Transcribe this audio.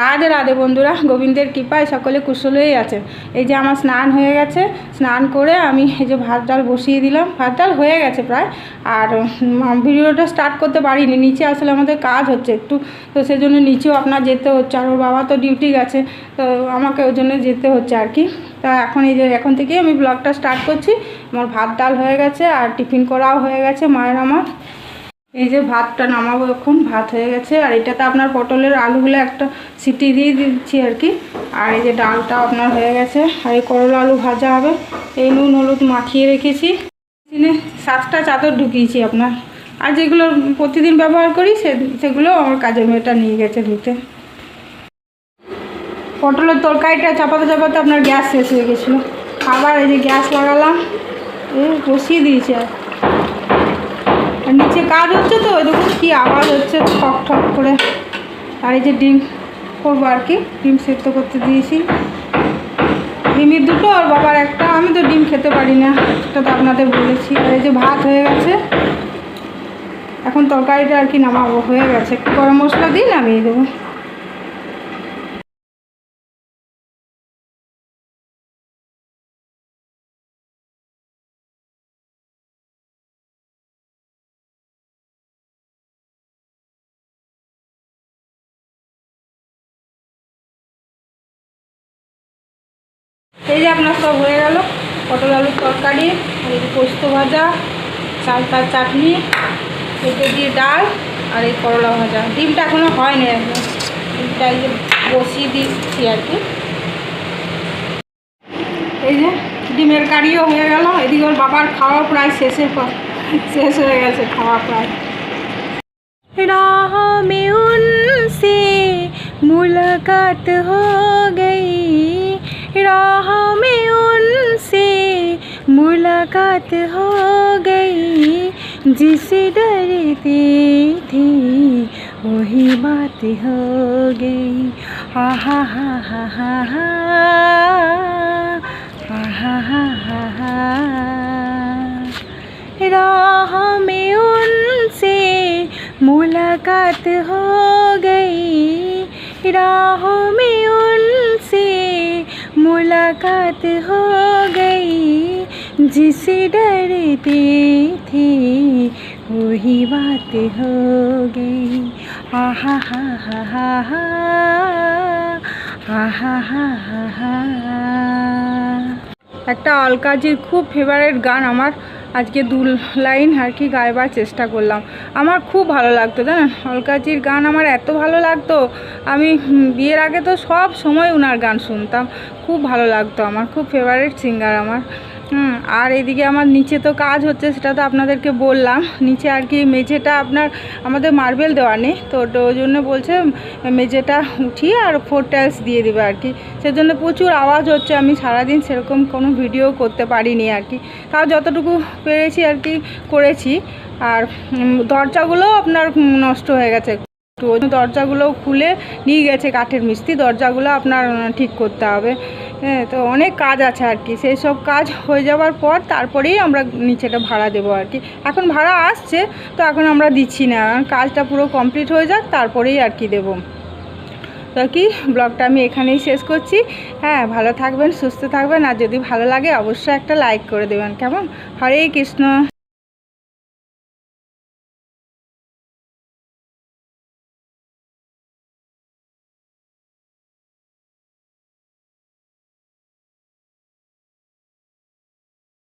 রাধে রাধে বন্ধুরা, গোবিন্দের কৃপায় সকলে কুশলেই আছে। এই যে আমার স্নান হয়ে গেছে, স্নান করে আমি এই যে ভাত ডাল বসিয়ে দিলাম। ভাত ডাল হয়ে গেছে প্রায়, আর ভিডিওটা স্টার্ট করতে পারিনি, নিচে আসলে আমাদের কাজ হচ্ছে একটু, তো সেজন্য নিচেও আপনার যেতে হচ্ছে। আর ওর বাবা তো ডিউটি গেছে, তো আমাকে ওই জন্য যেতে হচ্ছে আর কি। তা এখন এই যে এখন থেকেই আমি ব্লগটা স্টার্ট করছি। আমার ভাত ডাল হয়ে গেছে আর টিফিন করাও হয়ে গেছে মায়ের আমার। এই যে ভাতটা নামাবো, এখন ভাত হয়ে গেছে। আর এটাতে আপনার পটলের আলুগুলো একটা সিটি দিয়ে দিচ্ছি আর কি। আর এই যে ডালটাও আপনার হয়ে গেছে। আর এই করলা আলু ভাজা হবে। এই নুন হলুদ মাখিয়ে রেখেছি, 7টা চাদর ঢুকিয়েছি আপনার। আর যেগুলো প্রতিদিন ব্যবহার করি সেগুলো আমার কাজের মেয়েটা নিয়ে গেছে ধুতে। পটলের তরকারিটা চাপাতে চাপাতে আপনার গ্যাস শেষ হয়ে গেছিলো। আবার এই যে গ্যাস লাগালাম, বসিয়ে দিয়েছি। আর নিচে কাজ হচ্ছে, তো ওই দেখুন কী আওয়াজ হচ্ছে ঠক ঠক করে। আর এই যে ডিম করবো আর কি, ডিম সেদ্ধ করতে দিয়েছি। ডিমের 2টো আর বাবার একটা। আমি তো ডিম খেতে পারি না, সেটা তো আপনাদের বলেছি। আর এই যে ভাত হয়ে গেছে, এখন তরকারিটা আর কি নামাবো, হয়ে গেছে। একটু গরম মশলা দিয়ে নামিয়ে দেবো। এই যে আপনার সব হয়ে গেল, পটল আলুর তরকারি, আর এই যে পোস্ত ভাজা, চালতার চাটনি, পেঁপে দিয়ে ডাল, আর এই করলা ভাজা। ডিমটা এখনও হয়নি, একদম ডিমটা এই যে বসিয়ে দিচ্ছি আর কি। এই যে ডিমের কারিও হয়ে গেল। এদিকে ওর বাবার খাওয়া প্রায় শেষ হয়ে গেছে, খাওয়া প্রায়। राह में उनसे मुलाकात हो गई, राह में उनसे मुलाकात हो गई, जिसे डरती थी वही बात हो गई। हा हा हा हा हा हा हा हा हा हा। राह में उनसे मुलाकात हो गई, राह में उनसे मुलाकात हो गई, जिसे डरती थी वही बात हो गई। हा हा हा हा हा हा हा हा हा हा। একটা অলকাজির খুব ফেভারিট গান আমার, আজকে 2 লাইন আর কি গাইবার চেষ্টা করলাম। আমার খুব ভালো লাগতো, জানেন, অলকাজির গান আমার এত ভালো লাগতো। আমি বিয়ের আগে তো সব সময় ওনার গান শুনতাম, খুব ভালো লাগতো। আমার খুব ফেভারিট সিঙ্গার আমার। আর এদিকে আমার নিচে তো কাজ হচ্ছে, সেটা তো আপনাদেরকে বললাম। নিচে আর কি মেঝেটা আপনার আমাদের মার্বেল দেওয়া নেই, তো ওই জন্য বলছে মেঝেটা উঠিয়ে আর 4 টাইলস দিয়ে দেবে আর কি। সেজন্য প্রচুর আওয়াজ হচ্ছে। আমি সারাদিন সেরকম কোনো ভিডিও করতে পারিনি আর কি, তাও যতটুকু পেরেছি আর কি করেছি। আর দরজাগুলো আপনার নষ্ট হয়ে গেছে, তো ওই দরজাগুলো খুলে নিয়ে গেছে কাঠের মিস্ত্রি, দরজাগুলো আপনার ঠিক করতে হবে। হ্যাঁ, তো অনেক কাজ আছে আর কি। সেই সব কাজ হয়ে যাওয়ার পর তারপরেই আমরা নিচেটা ভাড়া দেবো আর কি। এখন ভাড়া আসছে, তো এখন আমরা দিচ্ছি না, কাজটা পুরো কমপ্লিট হয়ে যাক তারপরেই আর কি দেবো। তো কি ব্লগটা আমি এখানেই শেষ করছি। হ্যাঁ, ভালো থাকবেন, সুস্থ থাকবেন। আর যদি ভালো লাগে অবশ্যই একটা লাইক করে দেবেন, কেমন? হরে কৃষ্ণ।